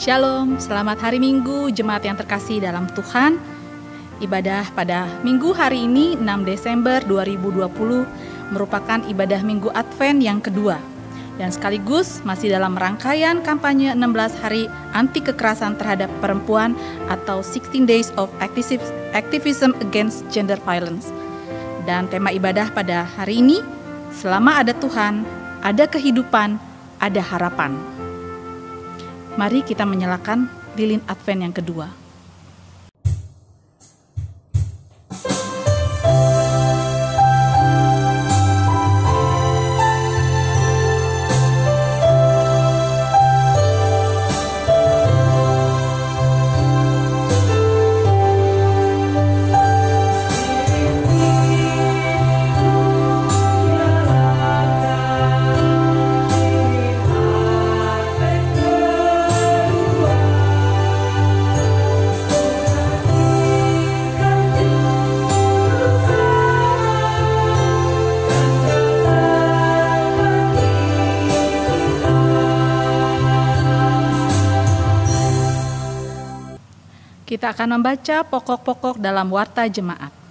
Shalom, selamat hari Minggu jemaat yang terkasih dalam Tuhan. Ibadah pada Minggu hari ini 6 Desember 2020 merupakan ibadah Minggu Advent yang kedua. Dan sekaligus masih dalam rangkaian kampanye 16 hari anti kekerasan terhadap perempuan atau 16 Days of Activism Against Gender Violence. Dan tema ibadah pada hari ini, selama ada Tuhan, ada kehidupan, ada harapan. Mari kita menyalakan lilin Advent yang kedua. Kita akan membaca pokok-pokok dalam Warta Jemaat.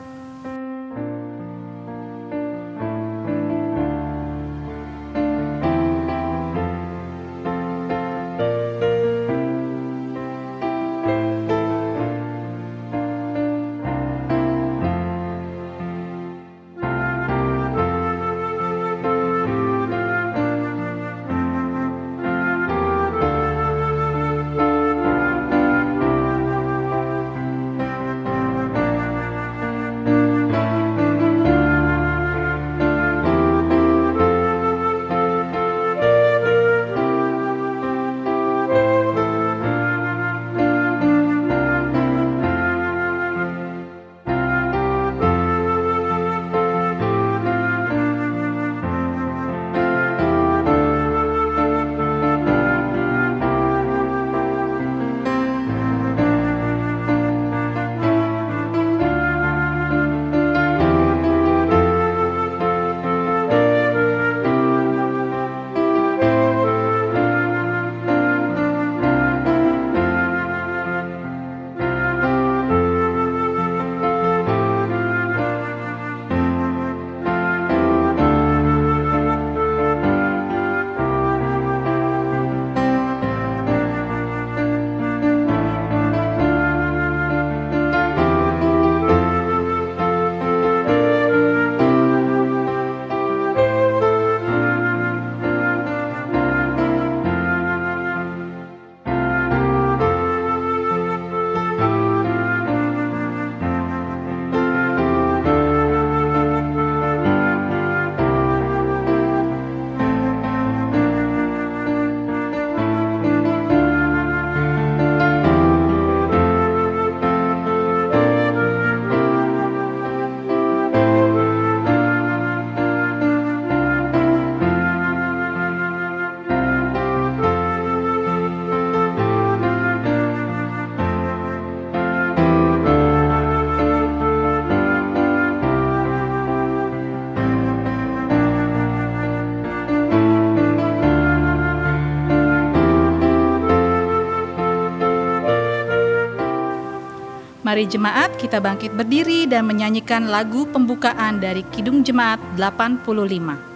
Mari jemaat kita bangkit berdiri dan menyanyikan lagu pembukaan dari Kidung Jemaat 85.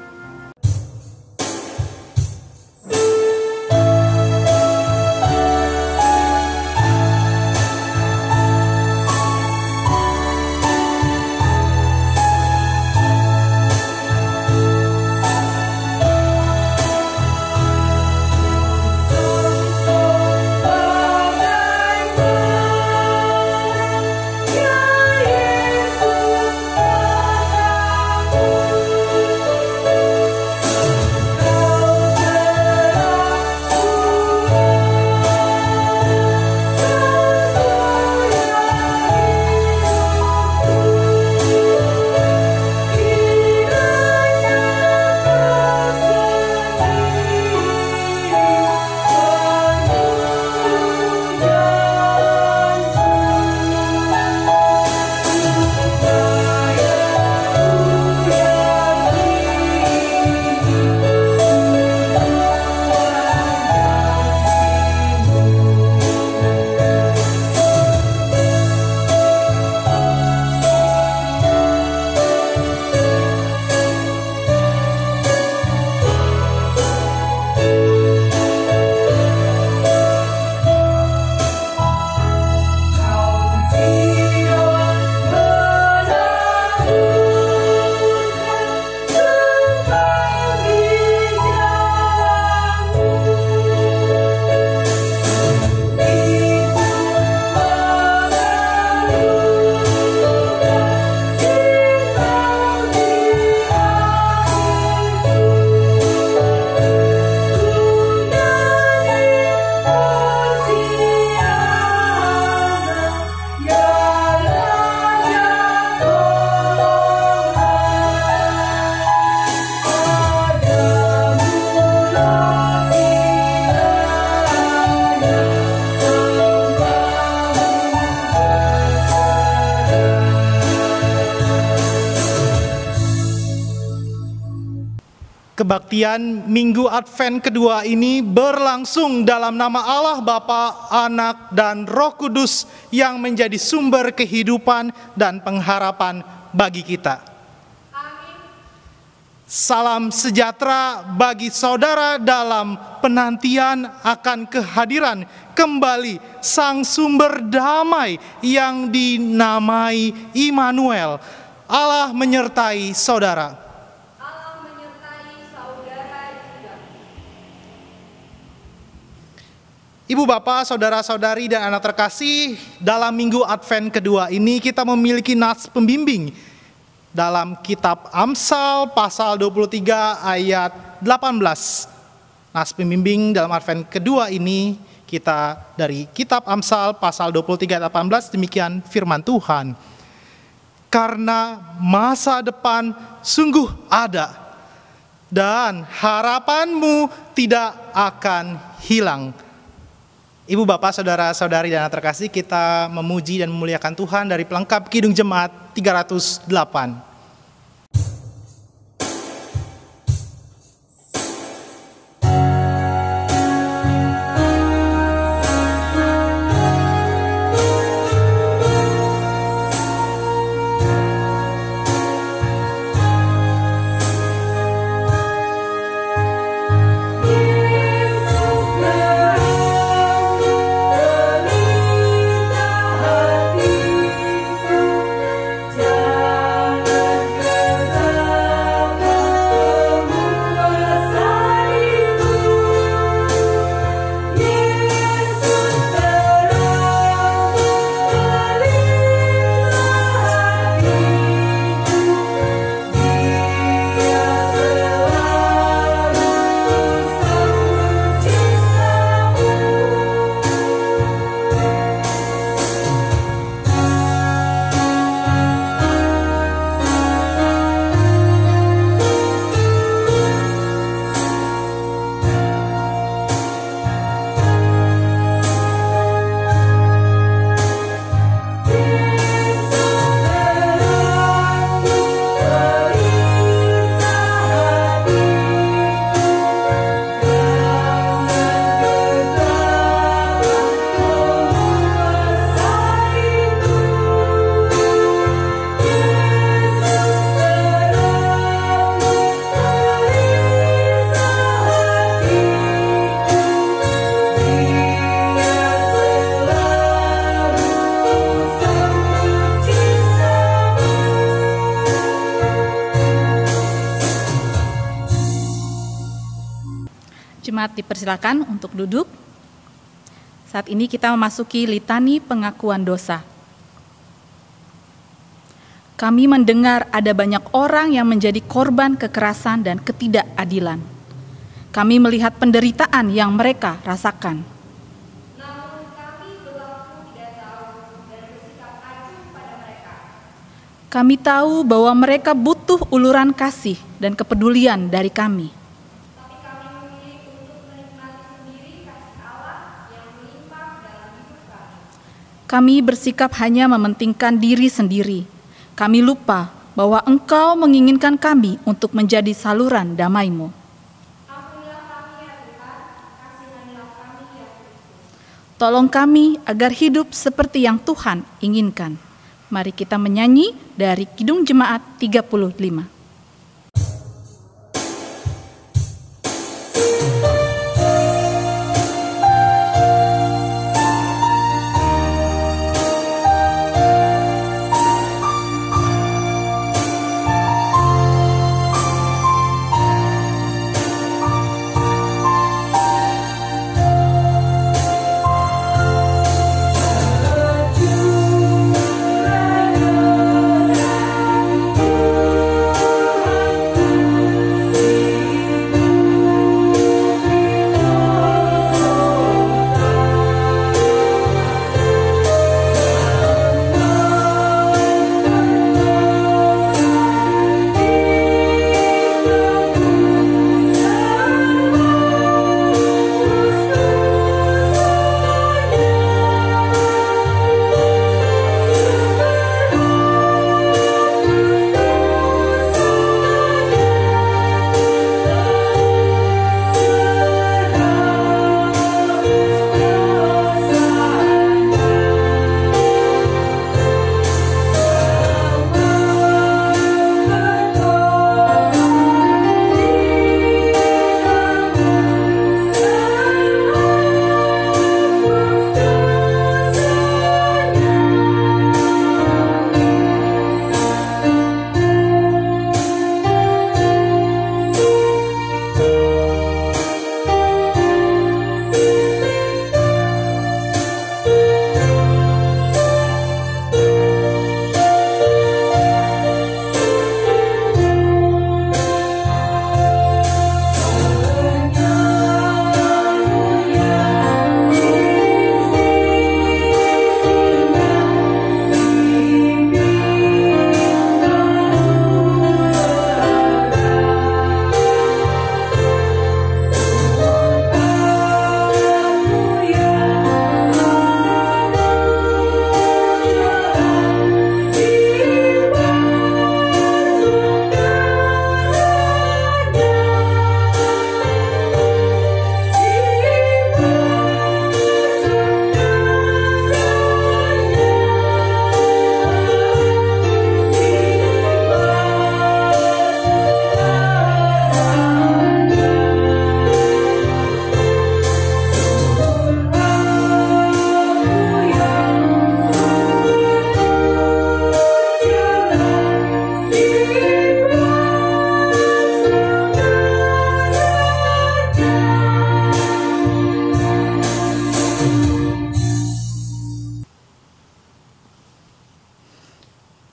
Ya Yesus, Kebaktian Minggu Advent kedua ini berlangsung dalam nama Allah Bapa, Anak, dan Roh Kudus yang menjadi sumber kehidupan dan pengharapan bagi kita. Amin. Salam sejahtera bagi saudara dalam penantian akan kehadiran kembali Sang Sumber Damai yang dinamai Immanuel. Allah menyertai saudara. Ibu bapak, saudara-saudari dan anak terkasih, dalam Minggu Advent kedua ini kita memiliki nas pembimbing dalam kitab Amsal pasal 23 ayat 18. Nas pembimbing dalam Advent kedua ini kita dari kitab Amsal pasal 23 ayat 18, demikian firman Tuhan. Karena masa depan sungguh ada dan harapanmu tidak akan hilang. Ibu bapak, saudara-saudari dan anak terkasih, kita memuji dan memuliakan Tuhan dari pelengkap Kidung Jemaat 308. Jemaat dipersilakan untuk duduk. Saat ini kita memasuki litani pengakuan dosa. Kami mendengar ada banyak orang yang menjadi korban kekerasan dan ketidakadilan. Kami melihat penderitaan yang mereka rasakan. Namun kami berlaku tidak tahu dan bersikap acuh pada mereka. Kami tahu bahwa mereka butuh uluran kasih dan kepedulian dari kami. Tapi kami memilih untuk menikmati sendiri kasih Allah yang melimpah dalam hidup kami. Kami bersikap hanya mementingkan diri sendiri. Kami lupa bahwa Engkau menginginkan kami untuk menjadi saluran damai-Mu. Ampunilah kami ya Tuhan, kasihanilah kami ya Kristus. Tolong kami agar hidup seperti yang Tuhan inginkan. Mari kita menyanyi dari Kidung Jemaat 35. Tuhan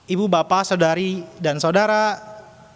Ibu, bapak, saudari, dan saudara,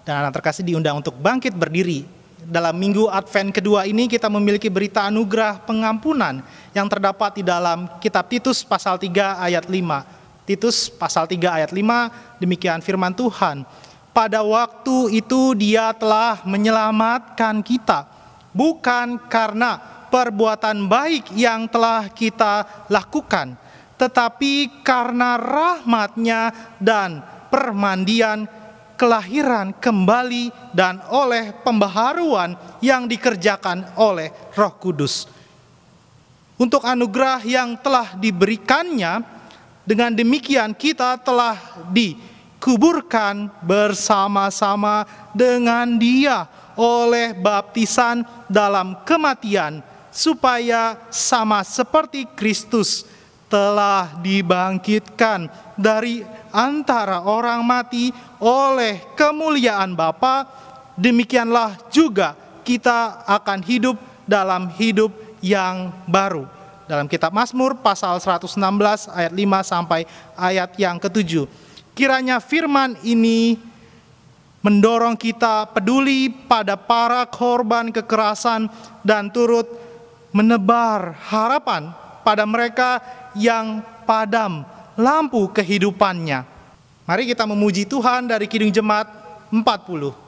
dan anak terkasih diundang untuk bangkit berdiri. Dalam minggu Advent kedua ini kita memiliki berita anugerah pengampunan yang terdapat di dalam kitab Titus pasal 3 ayat 5. Titus pasal 3 ayat 5, demikian firman Tuhan. Pada waktu itu Dia telah menyelamatkan kita, bukan karena perbuatan baik yang telah kita lakukan, tetapi karena rahmat-Nya dan permandian, kelahiran kembali, dan oleh pembaharuan yang dikerjakan oleh Roh Kudus. Untuk anugerah yang telah diberikannya, dengan demikian kita telah dikuburkan bersama-sama dengan Dia oleh baptisan dalam kematian, supaya sama seperti Kristus telah dibangkitkan dari antara orang mati oleh kemuliaan Bapa, demikianlah juga kita akan hidup dalam hidup yang baru. Dalam kitab Mazmur pasal 116 ayat 5 sampai ayat yang ke-7. Kiranya firman ini mendorong kita peduli pada para korban kekerasan dan turut menebar harapan pada mereka yang padam lampu kehidupannya. Mari kita memuji Tuhan dari Kidung Jemaat 40.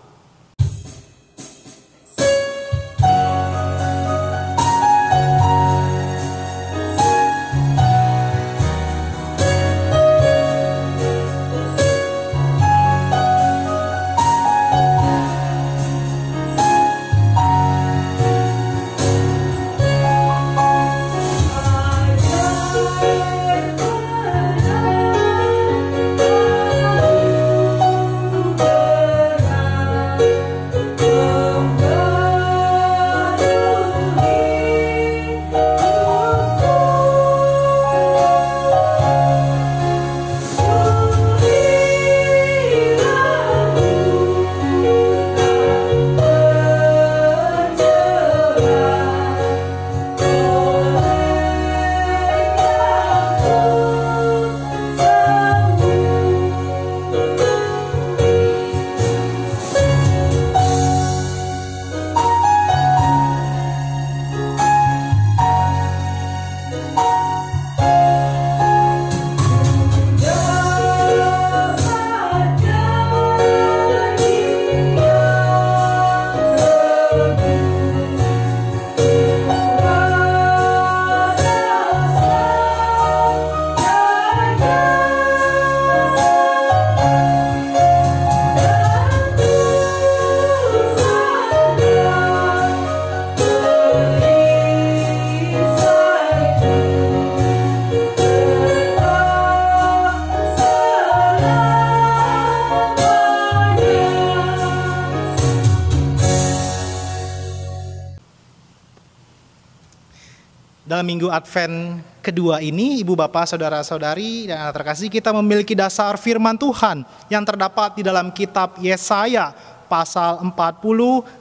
Dalam minggu Advent kedua ini, Ibu, Bapak, Saudara-saudari, dan anak terkasih, kita memiliki dasar firman Tuhan yang terdapat di dalam kitab Yesaya pasal 40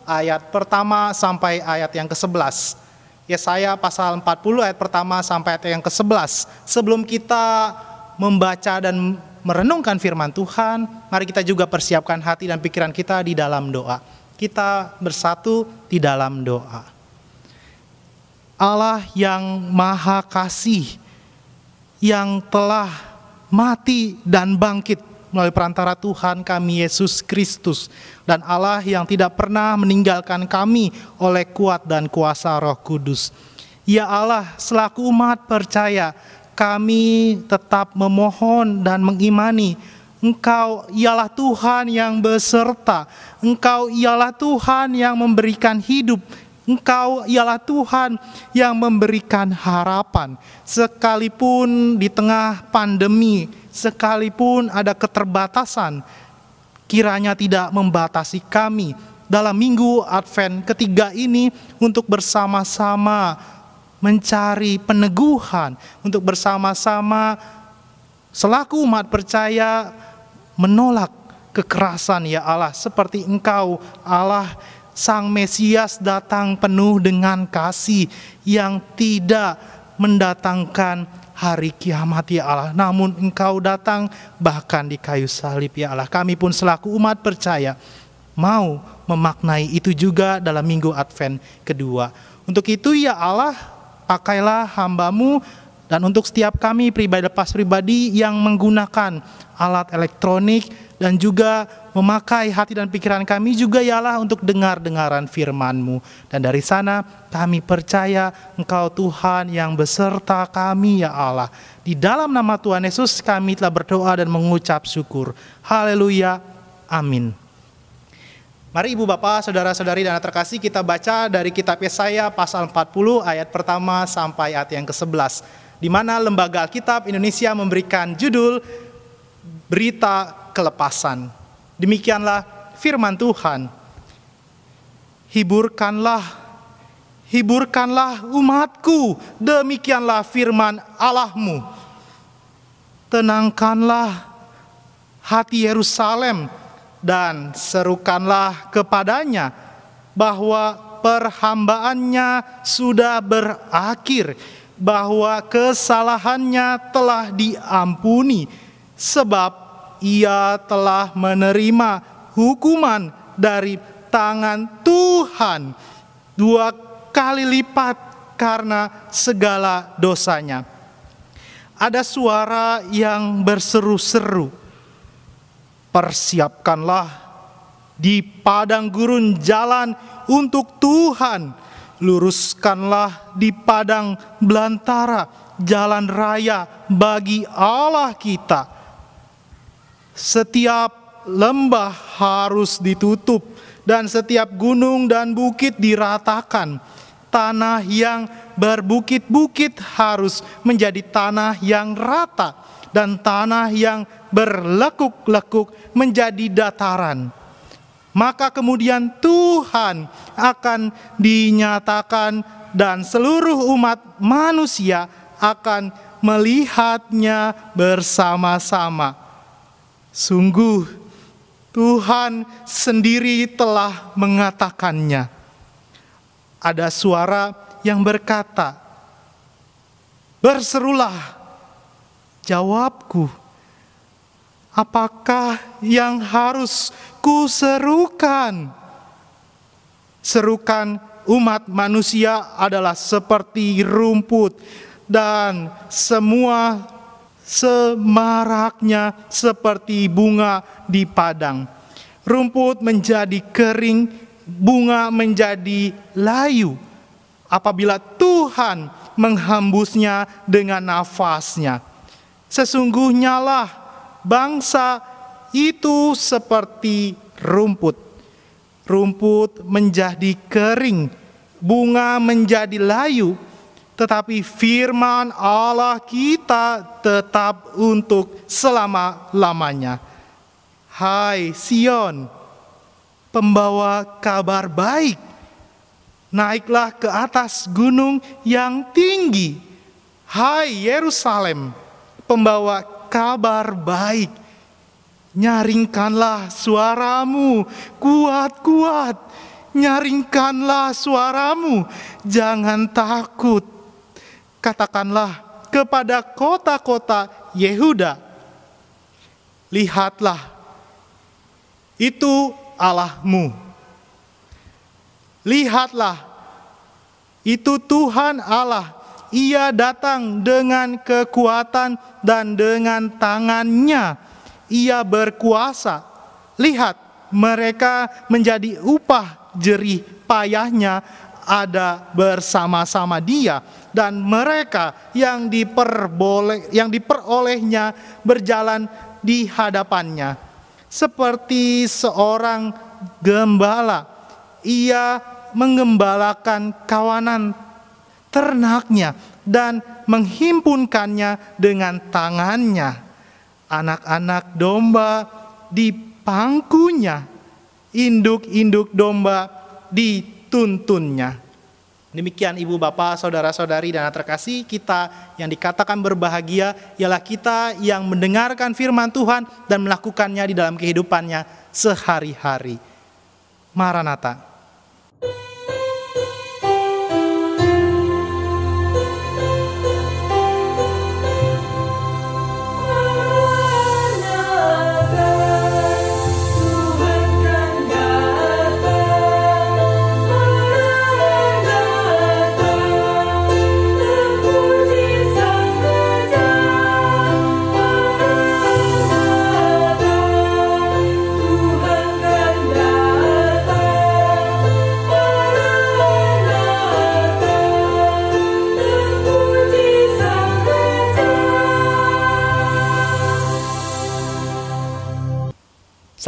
ayat pertama sampai ayat yang ke-11. Yesaya pasal 40 ayat pertama sampai ayat yang ke-11. Sebelum kita membaca dan merenungkan firman Tuhan, mari kita juga persiapkan hati dan pikiran kita di dalam doa. Kita bersatu di dalam doa. Allah yang Maha Kasih, yang telah mati dan bangkit melalui perantara Tuhan kami Yesus Kristus, dan Allah yang tidak pernah meninggalkan kami oleh kuat dan kuasa Roh Kudus. Ya Allah, selaku umat percaya, kami tetap memohon dan mengimani Engkau ialah Tuhan yang beserta, Engkau ialah Tuhan yang memberikan hidup, Engkau ialah Tuhan yang memberikan harapan. Sekalipun di tengah pandemi, sekalipun ada keterbatasan, kiranya tidak membatasi kami dalam minggu Advent ketiga ini untuk bersama-sama mencari peneguhan, untuk bersama-sama selaku umat percaya menolak kekerasan, ya Allah, seperti Engkau Allah Sang Mesias datang penuh dengan kasih yang tidak mendatangkan hari kiamat ya Allah, namun Engkau datang bahkan di kayu salib ya Allah. Kami pun selaku umat percaya mau memaknai itu juga dalam minggu Advent kedua. Untuk itu ya Allah, pakailah hamba-Mu, dan untuk setiap kami pribadi yang menggunakan alat elektronik dan juga memakai hati dan pikiran kami juga ya Allah untuk dengar-dengaran firman-Mu. Dan dari sana kami percaya Engkau Tuhan yang beserta kami ya Allah. Di dalam nama Tuhan Yesus kami telah berdoa dan mengucap syukur. Haleluya. Amin. Mari Ibu Bapak, Saudara-saudari dan anak terkasih, kita baca dari kitab Yesaya pasal 40 ayat pertama sampai ayat yang ke-11, di mana Lembaga Alkitab Indonesia memberikan judul Berita Kelepasan. Demikianlah firman Tuhan. Hiburkanlah umatku, demikianlah firman Allahmu. Tenangkanlah hati Yerusalem dan serukanlah kepadanya bahwa perhambaannya sudah berakhir, bahwa kesalahannya telah diampuni, sebab ia telah menerima hukuman dari tangan Tuhan 2 kali lipat karena segala dosanya. Ada suara yang berseru-seru, persiapkanlah di padang gurun jalan untuk Tuhan, luruskanlah di padang belantara jalan raya bagi Allah kita. Setiap lembah harus ditutup dan setiap gunung dan bukit diratakan. Tanah yang berbukit-bukit harus menjadi tanah yang rata, dan tanah yang berlekuk-lekuk menjadi dataran. Maka kemudian Tuhan akan dinyatakan dan seluruh umat manusia akan melihatnya bersama-sama. Sungguh Tuhan sendiri telah mengatakannya. Ada suara yang berkata, berserulah. Jawabku, apakah yang harus kuserukan? Serukan umat manusia adalah seperti rumput, dan semua semaraknya seperti bunga di padang. Rumput menjadi kering, bunga menjadi layu apabila Tuhan menghembusnya dengan nafasnya. Sesungguhnya lah bangsa itu seperti rumput. Rumput menjadi kering, bunga menjadi layu, tetapi firman Allah kita tetap untuk selama-lamanya. Hai Sion, pembawa kabar baik, naiklah ke atas gunung yang tinggi. Hai Yerusalem, pembawa kabar baik, nyaringkanlah suaramu kuat-kuat, nyaringkanlah suaramu, jangan takut. Katakanlah kepada kota-kota Yehuda, lihatlah, itu Allahmu. Lihatlah, itu Tuhan Allah. Ia datang dengan kekuatan dan dengan tangannya Ia berkuasa. Lihat, mereka menjadi upah jerih payahnya ada bersama-sama Dia, dan mereka yang diperolehnya berjalan di hadapannya. Seperti seorang gembala, Ia menggembalakan kawanan ternaknya dan menghimpunkannya dengan tangannya. Anak-anak domba di pangkunya, induk-induk domba dituntunnya. Demikian Ibu Bapak, Saudara-saudari dan anak terkasih, kita yang dikatakan berbahagia ialah kita yang mendengarkan firman Tuhan dan melakukannya di dalam kehidupannya sehari-hari. Maranatha.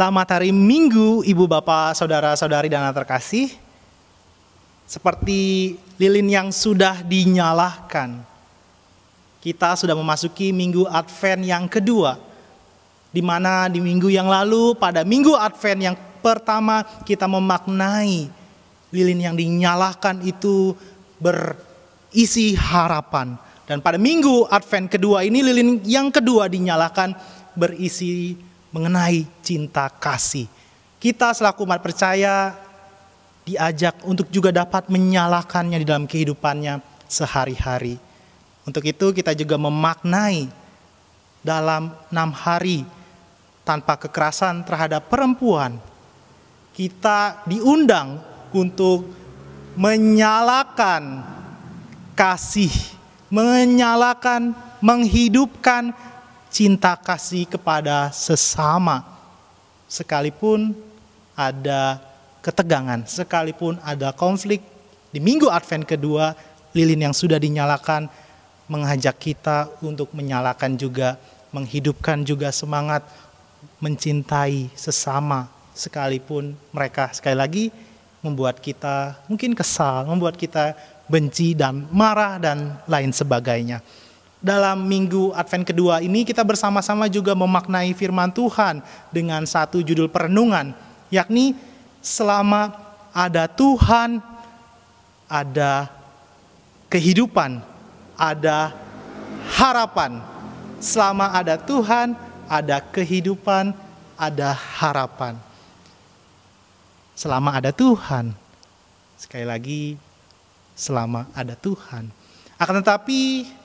Selamat hari Minggu, Ibu, Bapak, Saudara-saudari dan anak terkasih. Seperti lilin yang sudah dinyalakan, kita sudah memasuki Minggu Advent yang kedua, di mana di minggu yang lalu, pada Minggu Advent yang pertama, kita memaknai lilin yang dinyalakan itu berisi harapan. Dan pada Minggu Advent kedua ini, lilin yang kedua dinyalakan berisi mengenai cinta kasih. Kita selaku umat percaya diajak untuk juga dapat menyalakannya di dalam kehidupannya sehari-hari. Untuk itu kita juga memaknai dalam 6 hari tanpa kekerasan terhadap perempuan. Kita diundang untuk menyalakan kasih, menyalakan, menghidupkan cinta kasih kepada sesama. Sekalipun ada ketegangan, sekalipun ada konflik, di Minggu Advent kedua, lilin yang sudah dinyalakan mengajak kita untuk menyalakan juga, menghidupkan juga semangat mencintai sesama, sekalipun mereka sekali lagi membuat kita mungkin kesal, membuat kita benci dan marah dan lain sebagainya. Dalam Minggu Advent kedua ini kita bersama-sama juga memaknai firman Tuhan dengan satu judul perenungan, yakni selama ada Tuhan, ada kehidupan, ada harapan. Selama ada Tuhan, ada kehidupan, ada harapan. Selama ada Tuhan, sekali lagi, selama ada Tuhan. Akan tetapi,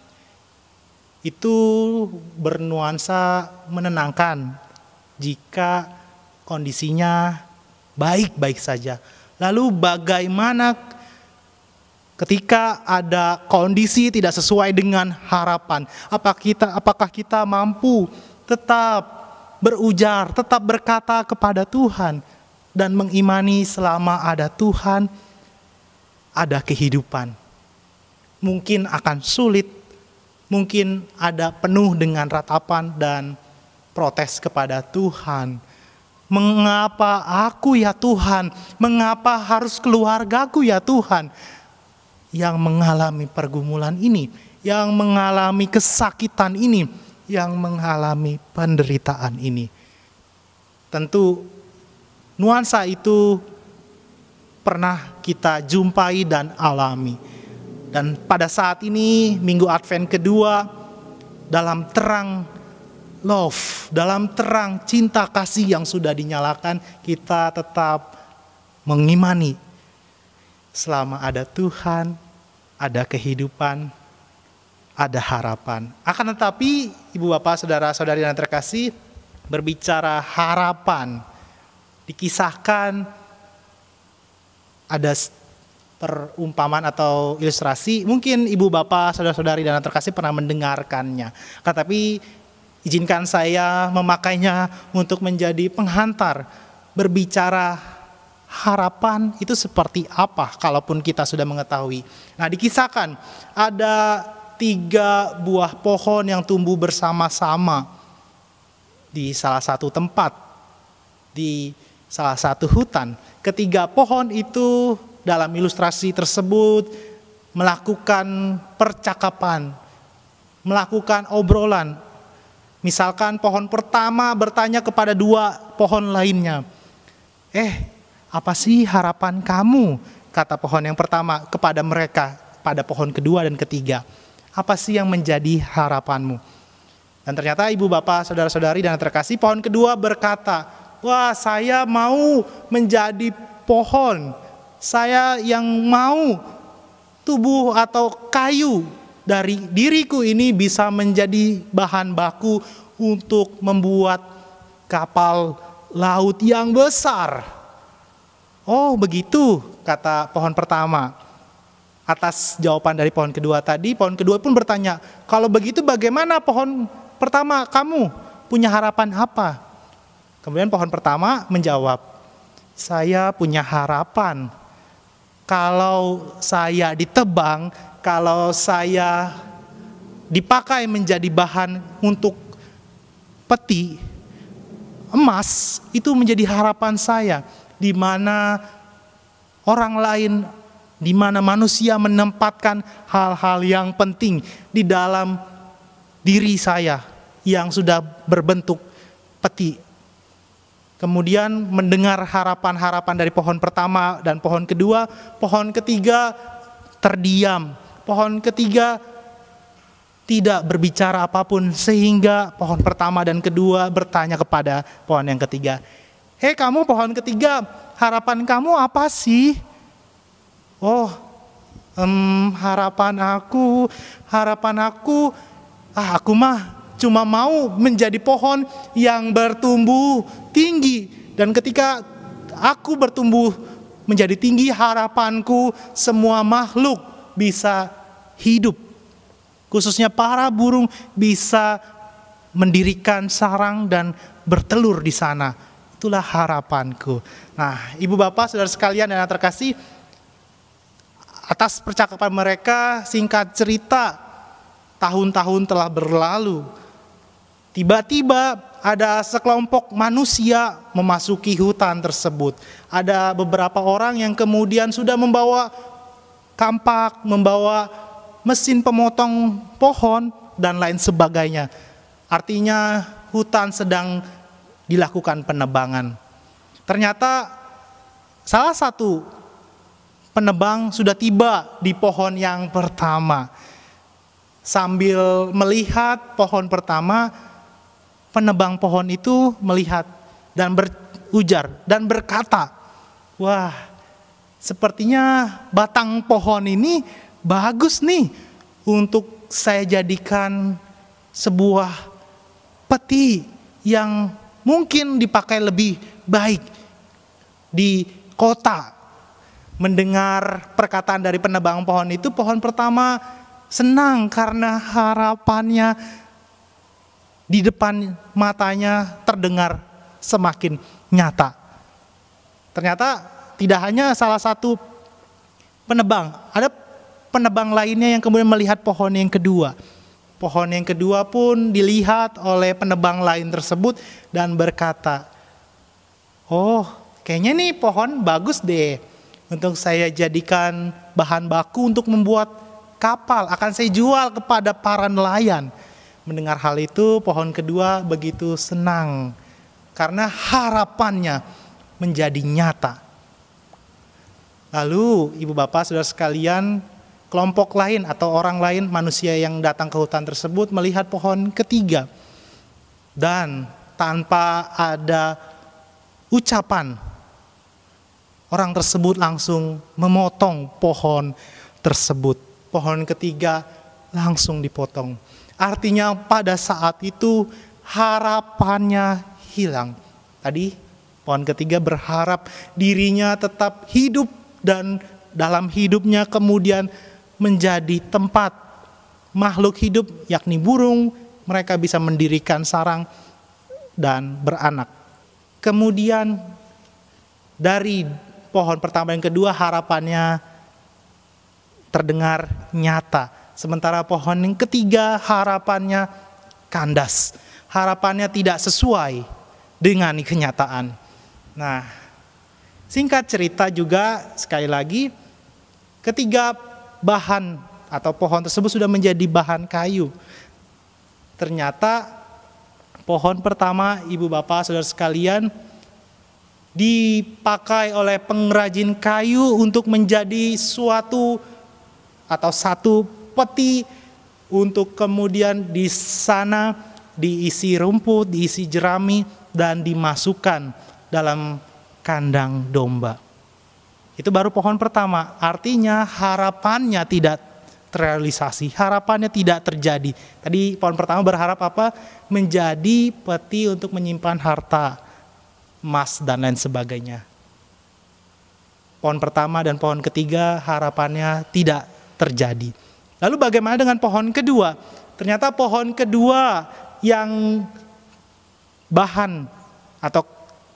itu bernuansa menenangkan jika kondisinya baik-baik saja. Lalu bagaimana ketika ada kondisi tidak sesuai dengan harapan? Apakah kita mampu tetap berujar, tetap berkata kepada Tuhan dan mengimani selama ada Tuhan, ada kehidupan? Mungkin akan sulit, mungkin ada penuh dengan ratapan dan protes kepada Tuhan. Mengapa aku ya Tuhan? Mengapa harus keluargaku ya Tuhan? Yang mengalami pergumulan ini, yang mengalami kesakitan ini, yang mengalami penderitaan ini. Tentu nuansa itu pernah kita jumpai dan alami. Dan pada saat ini, Minggu Advent kedua, dalam terang love, dalam terang cinta kasih yang sudah dinyalakan, kita tetap mengimani selama ada Tuhan, ada kehidupan, ada harapan. Akan tetapi, Ibu, Bapak, Saudara-saudari yang terkasih, berbicara harapan, dikisahkan ada perumpamaan atau ilustrasi, mungkin Ibu, Bapak, Saudara-saudari dan terkasih pernah mendengarkannya. Tetapi izinkan saya memakainya untuk menjadi penghantar, berbicara harapan itu seperti apa kalaupun kita sudah mengetahui. Nah, dikisahkan ada 3 buah pohon yang tumbuh bersama-sama di salah satu tempat, di salah satu hutan. Ketiga pohon itu dalam ilustrasi tersebut melakukan percakapan, melakukan obrolan. Misalkan pohon pertama bertanya kepada 2 pohon lainnya, apa sih harapan kamu? Kata pohon yang pertama kepada mereka, pada pohon kedua dan ketiga. Apa sih yang menjadi harapanmu? Dan ternyata Ibu, Bapak, Saudara-saudari dan terkasih, pohon kedua berkata, wah, saya mau menjadi pohon. Saya yang mau tubuh atau kayu dari diriku ini bisa menjadi bahan baku untuk membuat kapal laut yang besar. Oh, begitu, kata pohon pertama. Atas jawaban dari pohon kedua tadi, pohon kedua pun bertanya, kalau begitu bagaimana pohon pertama, kamu punya harapan apa? Kemudian pohon pertama menjawab, saya punya harapan. Kalau saya ditebang, kalau saya dipakai menjadi bahan untuk peti, emas itu menjadi harapan saya, di mana orang lain, di mana manusia menempatkan hal-hal yang penting di dalam diri saya yang sudah berbentuk peti. Kemudian mendengar harapan-harapan dari pohon pertama dan pohon kedua, pohon ketiga terdiam, pohon ketiga tidak berbicara apapun, sehingga pohon pertama dan kedua bertanya kepada pohon yang ketiga, "Hei kamu pohon ketiga, harapan kamu apa sih?" "Oh, harapan aku, aku mah cuma mau menjadi pohon yang bertumbuh tinggi. Dan ketika aku bertumbuh menjadi tinggi, harapanku semua makhluk bisa hidup. Khususnya para burung bisa mendirikan sarang dan bertelur di sana. Itulah harapanku." Nah, ibu bapak, saudara sekalian dan anak terkasih, atas percakapan mereka, singkat cerita, tahun-tahun telah berlalu. Tiba-tiba ada sekelompok manusia memasuki hutan tersebut. Ada beberapa orang yang kemudian sudah membawa kampak, membawa mesin pemotong pohon, dan lain sebagainya. Artinya hutan sedang dilakukan penebangan. Ternyata salah satu penebang sudah tiba di pohon yang pertama. Sambil melihat pohon pertama, penebang pohon itu melihat dan berujar dan berkata, "Wah, sepertinya batang pohon ini bagus nih untuk saya jadikan sebuah peti yang mungkin dipakai lebih baik di kota." Mendengar perkataan dari penebang pohon itu, pohon pertama senang karena harapannya di depan matanya terdengar semakin nyata. Ternyata tidak hanya salah satu penebang, ada penebang lainnya yang kemudian melihat pohon yang kedua. Pohon yang kedua pun dilihat oleh penebang lain tersebut dan berkata, "Oh, kayaknya nih pohon bagus deh untuk saya jadikan bahan baku untuk membuat kapal, akan saya jual kepada para nelayan." Mendengar hal itu, pohon kedua begitu senang karena harapannya menjadi nyata. Lalu ibu bapak saudara sekalian, kelompok lain atau orang lain, manusia yang datang ke hutan tersebut melihat pohon ketiga, dan tanpa ada ucapan, orang tersebut langsung memotong pohon tersebut. Pohon ketiga langsung dipotong. Artinya pada saat itu harapannya hilang. Tadi pohon ketiga berharap dirinya tetap hidup, dan dalam hidupnya kemudian menjadi tempat makhluk hidup, yakni burung, mereka bisa mendirikan sarang dan beranak. Kemudian dari pohon pertama yang kedua, harapannya terdengar nyata. Sementara pohon yang ketiga harapannya kandas. Harapannya tidak sesuai dengan kenyataan. Nah, singkat cerita juga sekali lagi, ketiga bahan atau pohon tersebut sudah menjadi bahan kayu. Ternyata pohon pertama, ibu bapak saudara sekalian, dipakai oleh pengrajin kayu untuk menjadi suatu atau satu peti, untuk kemudian di sana diisi rumput, diisi jerami, dan dimasukkan dalam kandang domba. Itu baru pohon pertama, artinya harapannya tidak terrealisasi, harapannya tidak terjadi. Tadi pohon pertama berharap apa? Menjadi peti untuk menyimpan harta, emas dan lain sebagainya. Pohon pertama dan pohon ketiga harapannya tidak terjadi. Lalu bagaimana dengan pohon kedua? Ternyata pohon kedua yang bahan atau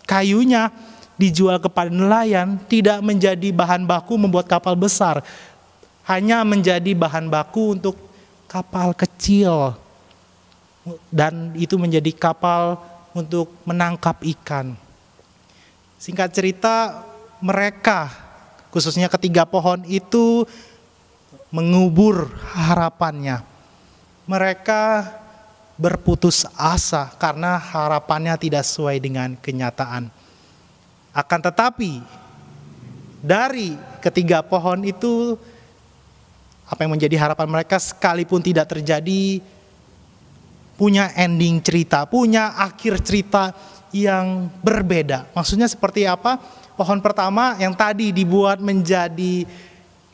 kayunya dijual kepada nelayan tidak menjadi bahan baku membuat kapal besar, hanya menjadi bahan baku untuk kapal kecil, dan itu menjadi kapal untuk menangkap ikan. Singkat cerita, mereka, khususnya ketiga pohon itu, mengubur harapannya. Mereka berputus asa karena harapannya tidak sesuai dengan kenyataan. Akan tetapi, dari ketiga pohon itu, apa yang menjadi harapan mereka sekalipun tidak terjadi, punya ending cerita, punya akhir cerita yang berbeda. Maksudnya seperti apa? Pohon pertama yang tadi dibuat menjadi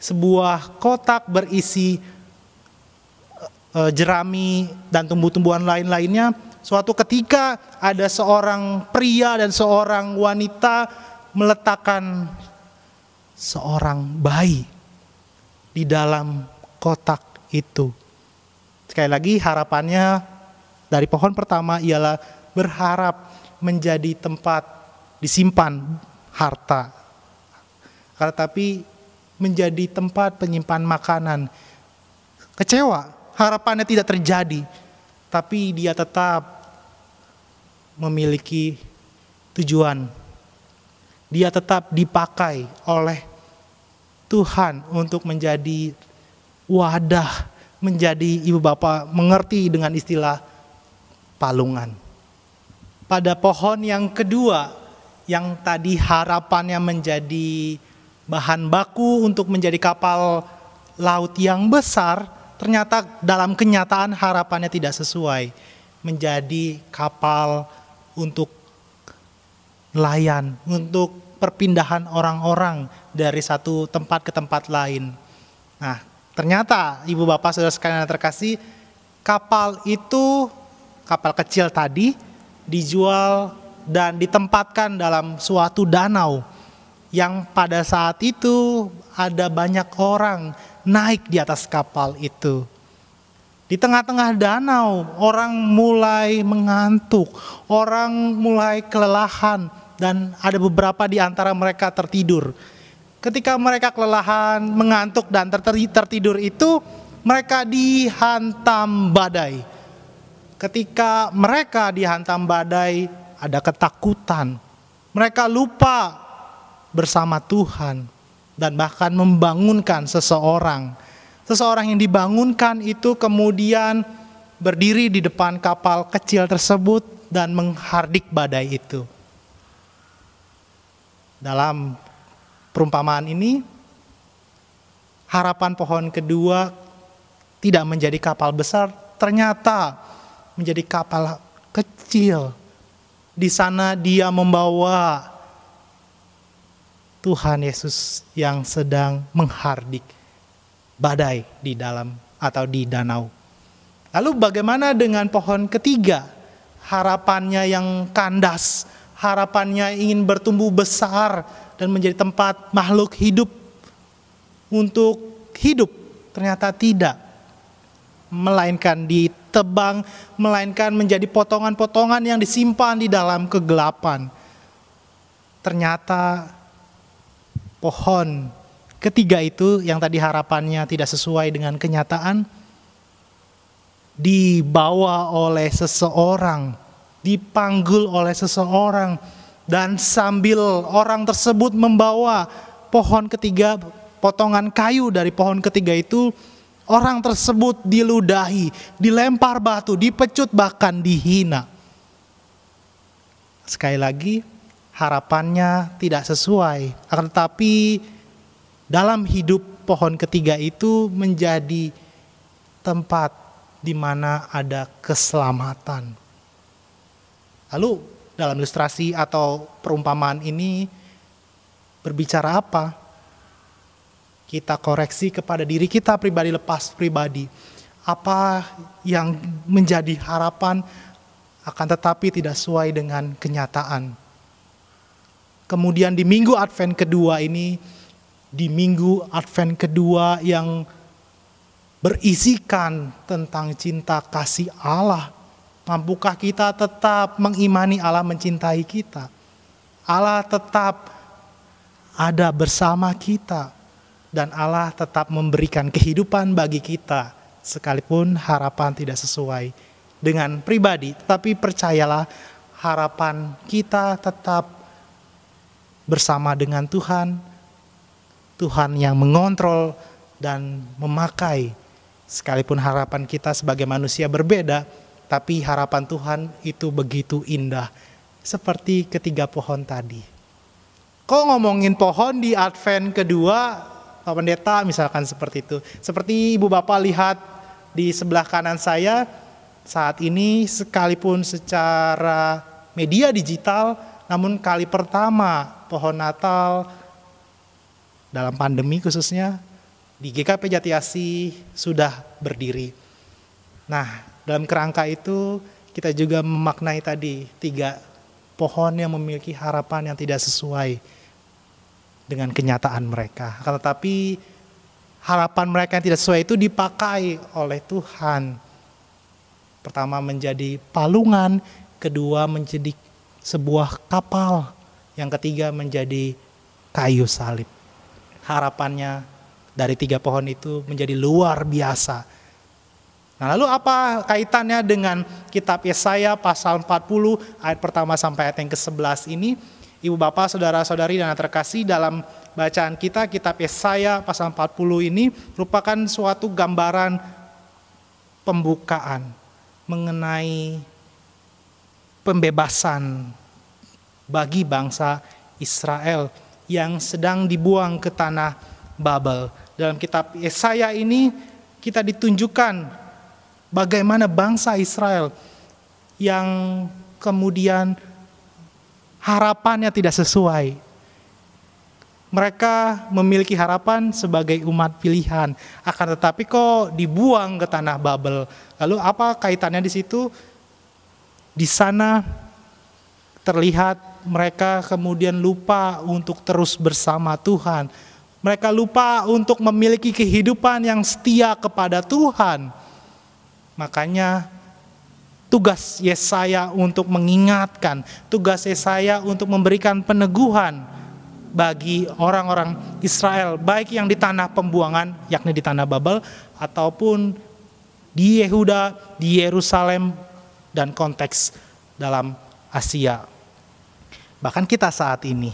sebuah kotak berisi jerami dan tumbuh-tumbuhan lain-lainnya. Suatu ketika ada seorang pria dan seorang wanita meletakkan seorang bayi di dalam kotak itu. Sekali lagi, harapannya dari pohon pertama ialah berharap menjadi tempat disimpan harta, tetapi menjadi tempat penyimpan makanan. Kecewa, harapannya tidak terjadi, tapi dia tetap memiliki tujuan. Dia tetap dipakai oleh Tuhan untuk menjadi wadah, menjadi ibu bapak mengerti dengan istilah palungan. Pada pohon yang kedua, yang tadi harapannya menjadi bahan baku untuk menjadi kapal laut yang besar, ternyata dalam kenyataan harapannya tidak sesuai. Menjadi kapal untuk nelayan, untuk perpindahan orang-orang dari satu tempat ke tempat lain. Nah, ternyata ibu bapak saudara sekalian yang terkasih, kapal itu, kapal kecil tadi, dijual dan ditempatkan dalam suatu danau yang pada saat itu ada banyak orang naik di atas kapal itu. Di tengah-tengah danau, orang mulai mengantuk, orang mulai kelelahan, dan ada beberapa di antara mereka tertidur. Ketika mereka kelelahan, mengantuk, dan tertidur itu, mereka dihantam badai. Ketika mereka dihantam badai, ada ketakutan. Mereka lupa bersama Tuhan dan bahkan membangunkan seseorang. Seseorang yang dibangunkan itu kemudian berdiri di depan kapal kecil tersebut dan menghardik badai itu. Dalam perumpamaan ini, harapan pohon kedua tidak menjadi kapal besar, ternyata menjadi kapal kecil. Di sana dia membawa Tuhan Yesus yang sedang menghardik badai di dalam atau di danau. Lalu bagaimana dengan pohon ketiga? Harapannya yang kandas, harapannya ingin bertumbuh besar dan menjadi tempat makhluk hidup untuk hidup, ternyata tidak. Melainkan ditebang, melainkan menjadi potongan-potongan yang disimpan di dalam kegelapan. Ternyata pohon ketiga itu yang tadi harapannya tidak sesuai dengan kenyataan, dibawa oleh seseorang, dipanggul oleh seseorang, dan sambil orang tersebut membawa pohon ketiga, potongan kayu dari pohon ketiga itu, orang tersebut diludahi, dilempar batu, dipecut, bahkan dihina. Sekali lagi, harapannya tidak sesuai, akan tetapi dalam hidup pohon ketiga itu menjadi tempat di mana ada keselamatan. Lalu dalam ilustrasi atau perumpamaan ini berbicara apa? Kita koreksi kepada diri kita pribadi, lepas pribadi. Apa yang menjadi harapan akan tetapi tidak sesuai dengan kenyataan. Kemudian di minggu Advent kedua ini, di minggu Advent kedua yang berisikan tentang cinta kasih Allah, mampukah kita tetap mengimani Allah mencintai kita? Allah tetap ada bersama kita, dan Allah tetap memberikan kehidupan bagi kita, sekalipun harapan tidak sesuai dengan pribadi. Tetapi percayalah, harapan kita tetap bersama dengan Tuhan, Tuhan yang mengontrol dan memakai. Sekalipun harapan kita sebagai manusia berbeda, tapi harapan Tuhan itu begitu indah. Seperti ketiga pohon tadi. Kok ngomongin pohon di Advent kedua, Pak Pendeta, misalkan seperti itu. Seperti Ibu Bapak lihat di sebelah kanan saya, saat ini sekalipun secara media digital, namun kali pertama pohon Natal dalam pandemi khususnya di GKP Jatiasih sudah berdiri. Nah, dalam kerangka itu kita juga memaknai tadi 3 pohon yang memiliki harapan yang tidak sesuai dengan kenyataan mereka. Tetapi harapan mereka yang tidak sesuai itu dipakai oleh Tuhan. Pertama menjadi palungan, kedua menjadi sebuah kapal, yang ketiga menjadi kayu salib. Harapannya dari 3 pohon itu menjadi luar biasa. Nah, lalu apa kaitannya dengan kitab Yesaya pasal 40 ayat pertama sampai ayat yang ke-11 ini? Ibu Bapak, saudara-saudari dan anak terkasih, dalam bacaan kita kitab Yesaya pasal 40 ini merupakan suatu gambaran pembukaan mengenai pembebasan bagi bangsa Israel yang sedang dibuang ke tanah Babel. Dalam kitab Yesaya ini kita ditunjukkan bagaimana bangsa Israel yang kemudian harapannya tidak sesuai. Mereka memiliki harapan sebagai umat pilihan, akan tetapi kok dibuang ke tanah Babel. Lalu apa kaitannya di situ? Di sana terlihat mereka kemudian lupa untuk terus bersama Tuhan. Mereka lupa untuk memiliki kehidupan yang setia kepada Tuhan. Makanya tugas Yesaya untuk mengingatkan, tugas Yesaya untuk memberikan peneguhan bagi orang-orang Israel, baik yang di tanah pembuangan, yakni di tanah Babel, ataupun di Yehuda, di Yerusalem, dan konteks dalam Asia. Bahkan kita saat ini,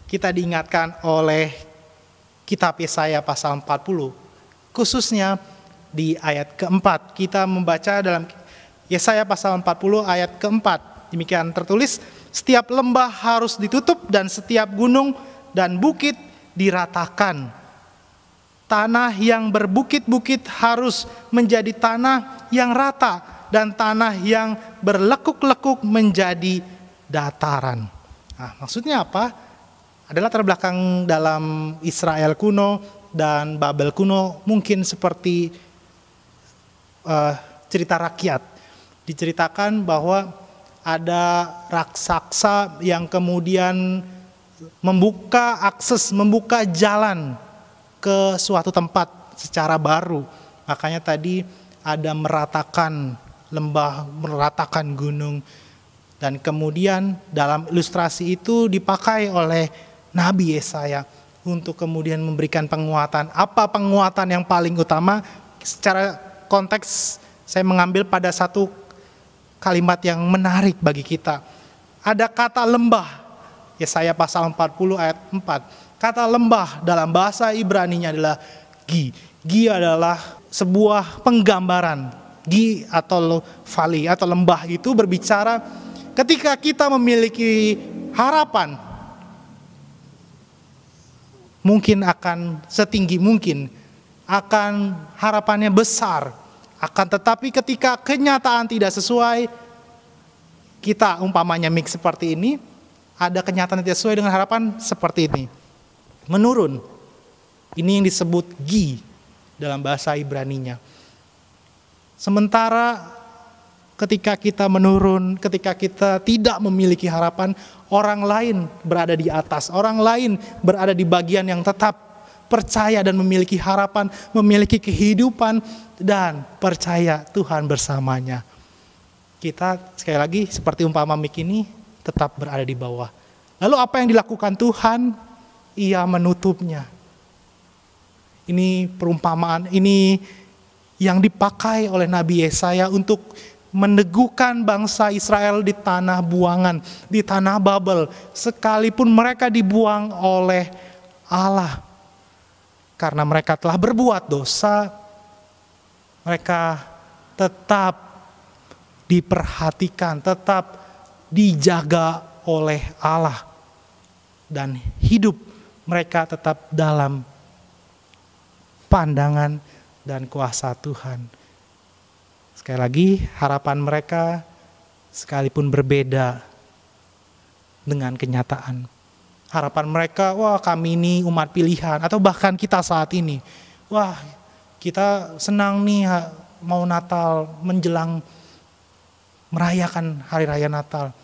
kita diingatkan oleh kitab Yesaya pasal 40, khususnya di ayat keempat. Kita membaca dalam Yesaya pasal 40 ayat keempat. Demikian tertulis, setiap lembah harus ditutup dan setiap gunung dan bukit diratakan. Tanah yang berbukit-bukit harus menjadi tanah yang rata dan tanah yang berlekuk-lekuk menjadi dataran. Nah, maksudnya apa? Adalah terbelakang dalam Israel kuno dan Babel kuno mungkin seperti cerita rakyat. Diceritakan bahwa ada raksasa yang kemudian membuka akses, membuka jalan ke suatu tempat secara baru. Makanya tadi ada meratakan lembah, meratakan gunung. Dan kemudian dalam ilustrasi itu dipakai oleh Nabi Yesaya untuk kemudian memberikan penguatan. Apa penguatan yang paling utama? Secara konteks saya mengambil pada satu kalimat yang menarik bagi kita. Ada kata lembah, Yesaya pasal 40 ayat 4. Kata lembah dalam bahasa Ibraninya adalah gi. Gi adalah sebuah penggambaran. Gi atau valley atau lembah itu berbicara ketika kita memiliki harapan, mungkin akan setinggi mungkin, akan harapannya besar. Akan tetapi ketika kenyataan tidak sesuai, kita umpamanya mix seperti ini, ada kenyataan tidak sesuai dengan harapan seperti ini. Menurun. Ini yang disebut gi dalam bahasa Ibraninya. Sementara ketika kita menurun, ketika kita tidak memiliki harapan, orang lain berada di atas, orang lain berada di bagian yang tetap percaya dan memiliki harapan, memiliki kehidupan, dan percaya Tuhan bersamanya. Kita sekali lagi seperti umpama mik ini tetap berada di bawah. Lalu apa yang dilakukan Tuhan? Ia menutupnya. Ini perumpamaan, ini yang dipakai oleh Nabi Yesaya untuk meneguhkan bangsa Israel di tanah buangan, di tanah Babel, sekalipun mereka dibuang oleh Allah. Karena mereka telah berbuat dosa, mereka tetap diperhatikan, tetap dijaga oleh Allah. Dan hidup mereka tetap dalam pandangan dan kuasa Tuhan. Sekali lagi, harapan mereka sekalipun berbeda dengan kenyataan. Harapan mereka, wah kami ini umat pilihan, atau bahkan kita saat ini, wah kita senang nih mau Natal, menjelang merayakan hari raya Natal.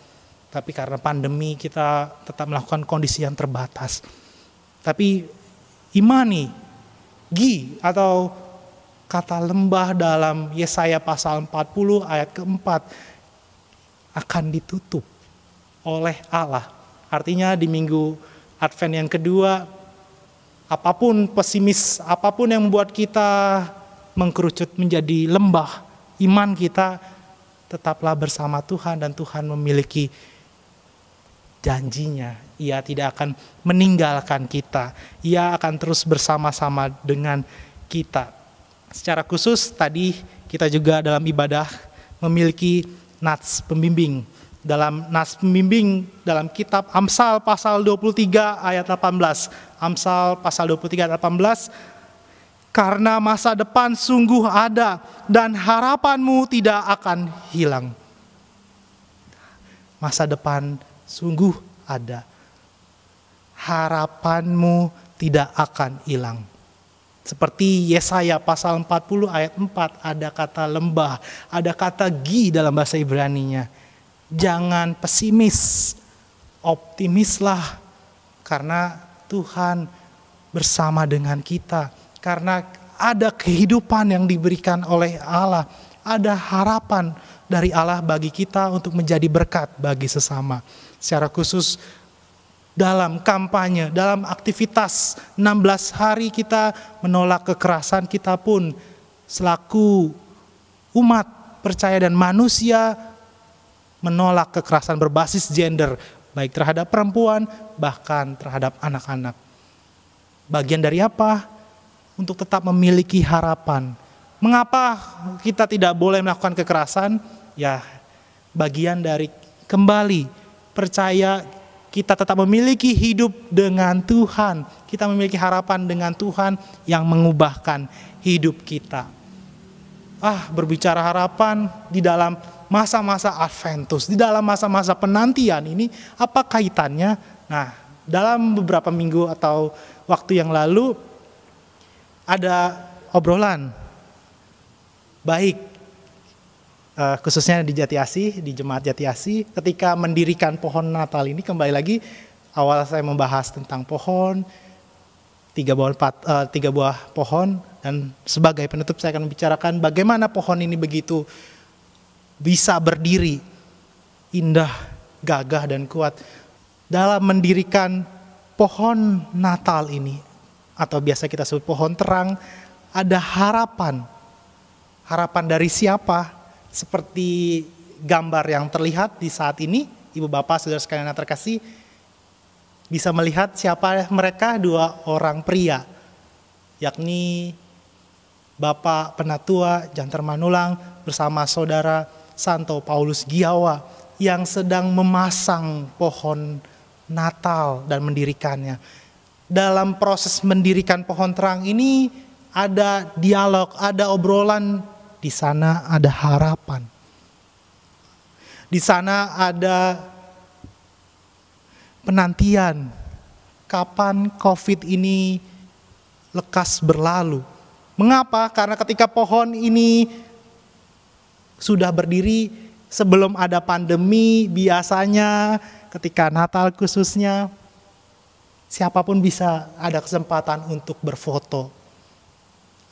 Tapi karena pandemi kita tetap melakukan kondisi yang terbatas. Tapi imani, atau kata lembah dalam Yesaya pasal 40 ayat keempat akan ditutup oleh Allah. Artinya di minggu Advent yang kedua, apapun pesimis, apapun yang membuat kita mengkerucut menjadi lembah, iman kita tetaplah bersama Tuhan, dan Tuhan memiliki janjinya. Ia tidak akan meninggalkan kita. Ia akan terus bersama-sama dengan kita. Secara khusus tadi kita juga dalam ibadah memiliki nats pembimbing. Dalam nas pembimbing dalam kitab Amsal pasal 23 ayat 18. Amsal pasal 23 ayat 18. Karena masa depan sungguh ada dan harapanmu tidak akan hilang. Masa depan sungguh ada. Harapanmu tidak akan hilang. Seperti Yesaya pasal 40 ayat 4 ada kata lembah, ada kata dalam bahasa Ibraninya. Jangan pesimis, optimislah, karena Tuhan bersama dengan kita. Karena ada kehidupan yang diberikan oleh Allah, ada harapan dari Allah bagi kita untuk menjadi berkat bagi sesama. Secara khusus dalam kampanye, dalam aktivitas 16 hari kita menolak kekerasan, kita pun selaku umat percaya dan manusia menolak kekerasan berbasis gender, baik terhadap perempuan, bahkan terhadap anak-anak. Bagian dari apa? Untuk tetap memiliki harapan. Mengapa kita tidak boleh melakukan kekerasan? Ya, bagian dari kembali percaya kita tetap memiliki hidup dengan Tuhan. Kita memiliki harapan dengan Tuhan yang mengubahkan hidup kita. Berbicara harapan di dalam masa-masa Adventus, di dalam masa-masa penantian ini, apa kaitannya? Nah, dalam beberapa minggu atau waktu yang lalu ada obrolan baik, khususnya di Jati Asih, di Jemaat Jati Asih, ketika mendirikan pohon Natal ini. Kembali lagi, awal saya membahas tentang pohon, 3 buah pohon, dan sebagai penutup saya akan membicarakan bagaimana pohon ini begitu bisa berdiri indah, gagah, dan kuat. Dalam mendirikan pohon Natal ini, atau biasa kita sebut pohon terang, ada harapan. Harapan dari siapa? Seperti gambar yang terlihat di saat ini, Ibu Bapak, Saudara sekalian yang terkasih, bisa melihat siapa mereka, 2 orang pria, yakni Bapak Penatua Janter Manulang bersama Saudara Santo Paulus Giawa yang sedang memasang pohon Natal dan mendirikannya. Dalam proses mendirikan pohon terang ini ada dialog, ada obrolan. Di sana ada harapan. Di sana ada penantian. Kapan COVID ini lekas berlalu? Mengapa? Karena ketika pohon ini sudah berdiri sebelum ada pandemi, biasanya ketika Natal khususnya, siapapun bisa ada kesempatan untuk berfoto.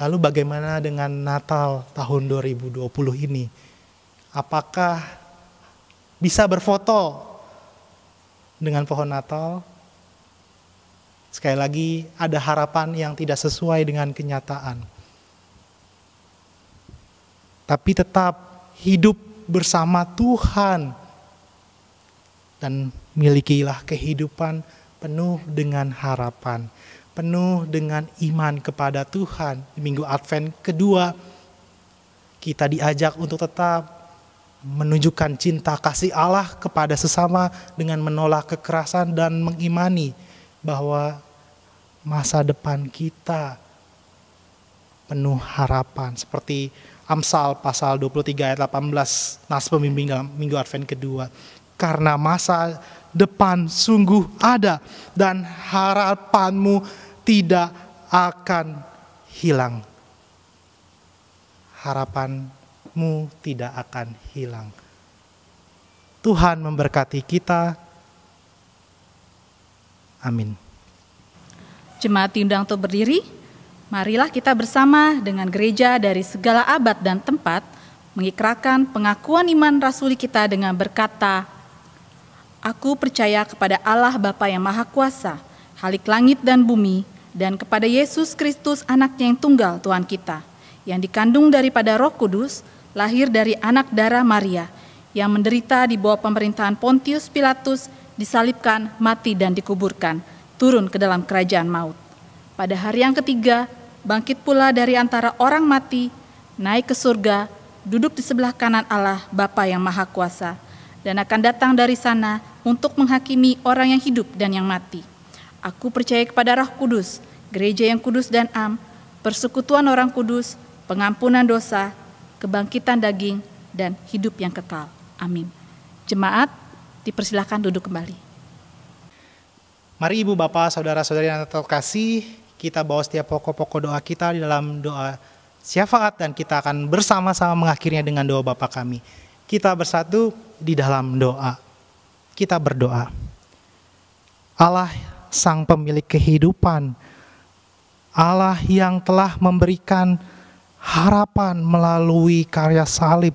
Lalu bagaimana dengan Natal tahun 2020 ini? Apakah bisa berfoto dengan pohon Natal? Sekali lagi, ada harapan yang tidak sesuai dengan kenyataan. Tapi tetap hidup bersama Tuhan. Dan milikilah kehidupan penuh dengan harapan, penuh dengan iman kepada Tuhan. Di minggu Advent kedua, kita diajak untuk tetap menunjukkan cinta kasih Allah kepada sesama dengan menolak kekerasan dan mengimani bahwa masa depan kita penuh harapan. Seperti Amsal pasal 23 ayat 18, nas pembimbing dalam minggu Advent kedua. Karena masa depan sungguh ada dan harapanmu tidak akan hilang. Harapanmu tidak akan hilang. Tuhan memberkati kita. Amin. Jemaat diundang untuk berdiri. Marilah kita bersama dengan gereja dari segala abad dan tempat mengikrarkan pengakuan iman rasuli kita dengan berkata, Aku percaya kepada Allah Bapa yang Maha Kuasa, Khalik langit dan bumi, dan kepada Yesus Kristus anaknya yang tunggal Tuhan kita, yang dikandung daripada Roh Kudus, lahir dari anak darah Maria, yang menderita di bawah pemerintahan Pontius Pilatus, disalibkan, mati dan dikuburkan, turun ke dalam kerajaan maut. Pada hari yang ketiga, bangkit pula dari antara orang mati, naik ke surga, duduk di sebelah kanan Allah Bapa yang Maha Kuasa, dan akan datang dari sana untuk menghakimi orang yang hidup dan yang mati. Aku percaya kepada Roh Kudus, gereja yang kudus dan am, persekutuan orang kudus, pengampunan dosa, kebangkitan daging, dan hidup yang kekal. Amin. Jemaat, dipersilakan duduk kembali. Mari Ibu Bapak, Saudara-saudari yang terkasih, kita bawa setiap pokok-pokok doa kita di dalam doa syafaat dan kita akan bersama-sama mengakhirinya dengan doa Bapa kami. Kita bersatu di dalam doa. Kita berdoa. Allah Sang Pemilik kehidupan, Allah yang telah memberikan harapan melalui karya salib,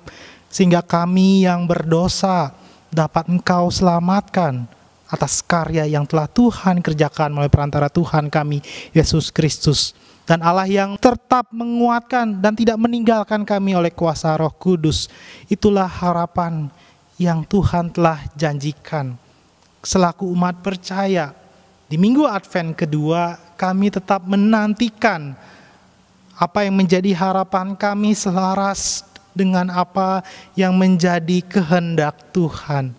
sehingga kami yang berdosa dapat Engkau selamatkan atas karya yang telah Tuhan kerjakan melalui perantara Tuhan kami, Yesus Kristus. Dan Allah yang tetap menguatkan dan tidak meninggalkan kami oleh kuasa Roh Kudus. Itulah harapan yang Tuhan telah janjikan. Selaku umat percaya, di minggu Advent kedua kami tetap menantikan apa yang menjadi harapan kami selaras dengan apa yang menjadi kehendak Tuhan.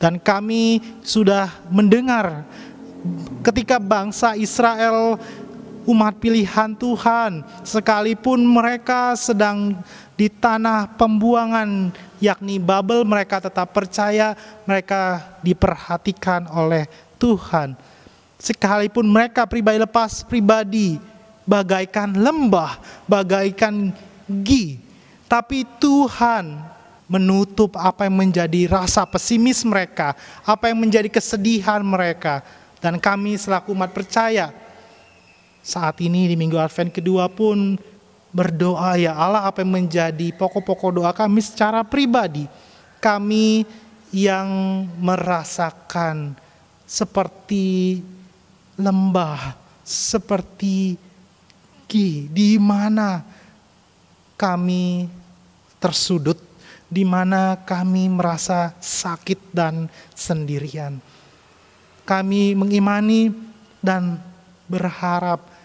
Dan kami sudah mendengar ketika bangsa Israel, umat pilihan Tuhan, sekalipun mereka sedang di tanah pembuangan, yakni Babel, mereka tetap percaya mereka diperhatikan oleh Tuhan. Sekalipun mereka pribadi lepas pribadi, bagaikan lembah, bagaikan gi, tapi Tuhan menutup apa yang menjadi rasa pesimis mereka, apa yang menjadi kesedihan mereka. Dan kami selaku umat percaya, saat ini di minggu Advent kedua pun berdoa, ya Allah, apa yang menjadi pokok-pokok doa kami secara pribadi. Kami yang merasakan seperti lembah, seperti di mana kami tersudut, di mana kami merasa sakit dan sendirian. Kami mengimani dan berharap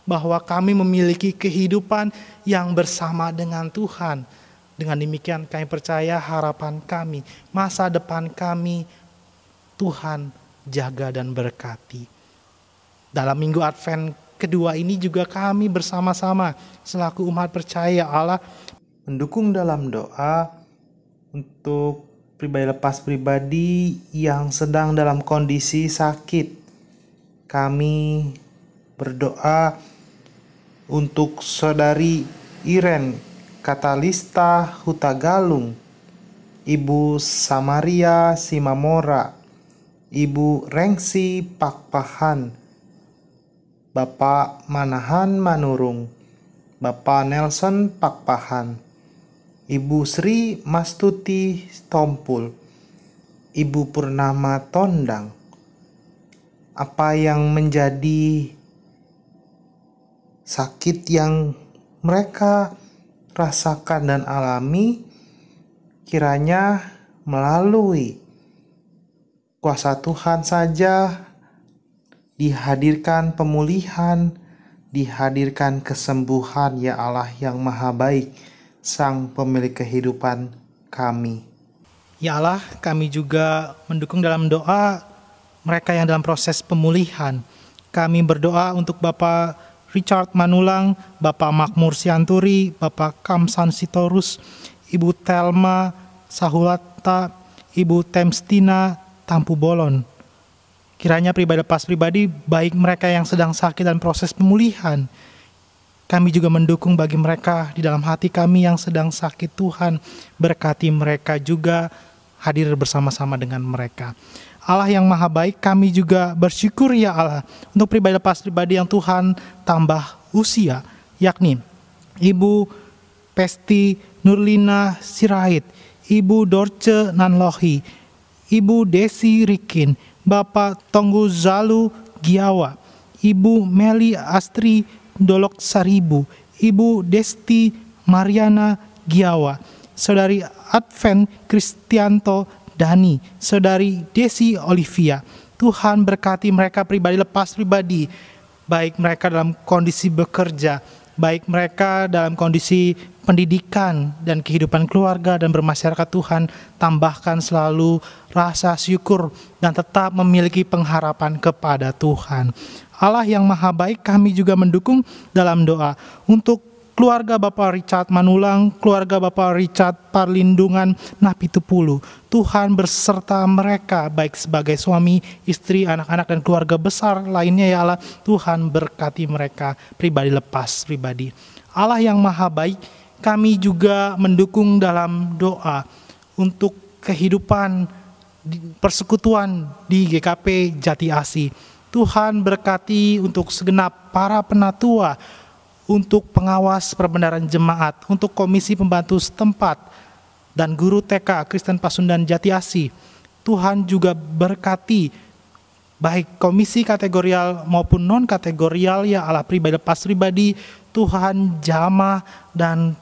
bahwa kami memiliki kehidupan yang bersama dengan Tuhan. Dengan demikian kami percaya harapan kami, masa depan kami, Tuhan jaga dan berkati. Dalam minggu Advent kedua ini juga kami bersama-sama selaku umat percaya Allah mendukung dalam doa untuk pribadi lepas pribadi yang sedang dalam kondisi sakit. Kami berdoa untuk saudari Iren Katalista Hutagalung, Ibu Samaria Simamora, Ibu Rengsi Pakpahan, Bapak Manahan Manurung, Bapak Nelson Pakpahan, Ibu Sri Mastuti Tompul, Ibu Purnama Tondang. Apa yang menjadi sakit yang mereka rasakan dan alami, kiranya melalui kuasa Tuhan saja dihadirkan pemulihan, dihadirkan kesembuhan, ya Allah yang maha baik, Sang pemilik kehidupan kami. Ya Allah, kami juga mendukung dalam doa mereka yang dalam proses pemulihan. Kami berdoa untuk Bapak Richard Manulang, Bapak Makmur Sianturi, Bapak Kamsan Sitorus, Ibu Telma Sahulata, Ibu Temstina Tampu Bolon. Kiranya pribadi lepas pribadi, baik mereka yang sedang sakit dan proses pemulihan, kami juga mendukung bagi mereka di dalam hati kami yang sedang sakit. Tuhan, berkati mereka juga, hadir bersama-sama dengan mereka. Allah yang maha baik, kami juga bersyukur ya Allah untuk pribadi lepas pribadi yang Tuhan tambah usia, yakni Ibu Pesti Nurlina Sirait, Ibu Dorce Nanlohi, Ibu Desi Rikin, Bapak Tonggu Zalu Giawa, Ibu Meli Astri Dolok Saribu, Ibu Desti Mariana Giawa, Saudari Advent Kristianto Dani, Saudari Desi Olivia. Tuhan berkati mereka pribadi lepas pribadi, baik mereka dalam kondisi bekerja, baik mereka dalam kondisi pendidikan dan kehidupan keluarga dan bermasyarakat. Tuhan, tambahkan selalu rasa syukur dan tetap memiliki pengharapan kepada Tuhan. Allah yang maha baik, kami juga mendukung dalam doa untuk keluarga Bapak Richard Manulang, keluarga Bapak Richard Parlindungan Napitupulu. Tuhan berserta mereka, baik sebagai suami, istri, anak-anak, dan keluarga besar lainnya ya Allah. Tuhan berkati mereka pribadi lepas pribadi. Allah yang maha baik, kami juga mendukung dalam doa untuk kehidupan persekutuan di GKP Jati Asih. Tuhan berkati untuk segenap para penatua, untuk pengawas perbendaharaan jemaat, untuk komisi pembantu setempat, dan guru TK Kristen Pasundan Jati Asih. Tuhan juga berkati baik komisi kategorial maupun non-kategorial ya Allah, pribadi lepas pribadi. Tuhan jamah dan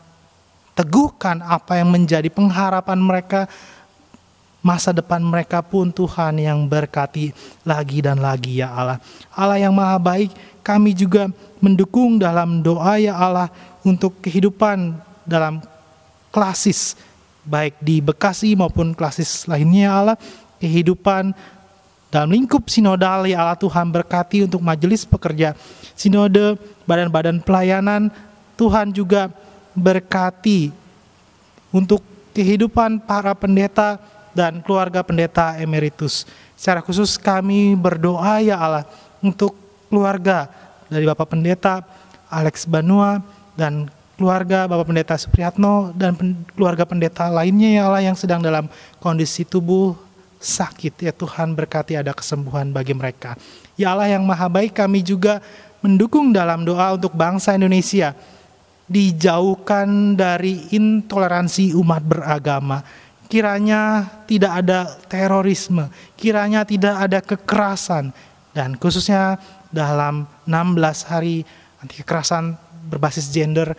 teguhkan apa yang menjadi pengharapan mereka, masa depan mereka pun Tuhan yang berkati lagi dan lagi ya Allah. Allah yang maha baik, kami juga mendukung dalam doa ya Allah untuk kehidupan dalam klasis, baik di Bekasi maupun klasis lainnya ya Allah. Kehidupan dalam lingkup sinodal ya Allah, Tuhan berkati untuk majelis pekerja sinode, badan-badan pelayanan. Tuhan juga berkati untuk kehidupan para pendeta dan keluarga pendeta emeritus. Secara khusus kami berdoa ya Allah untuk keluarga dari Bapak Pendeta Alex Banua dan keluarga Bapak Pendeta Supriyatno dan keluarga pendeta lainnya ya Allah yang sedang dalam kondisi tubuh sakit. Ya Tuhan, berkati ada kesembuhan bagi mereka. Ya Allah yang maha baik, kami juga mendukung dalam doa untuk bangsa Indonesia dijauhkan dari intoleransi umat beragama. Kiranya tidak ada terorisme, kiranya tidak ada kekerasan, dan khususnya dalam 16 hari anti kekerasan berbasis gender,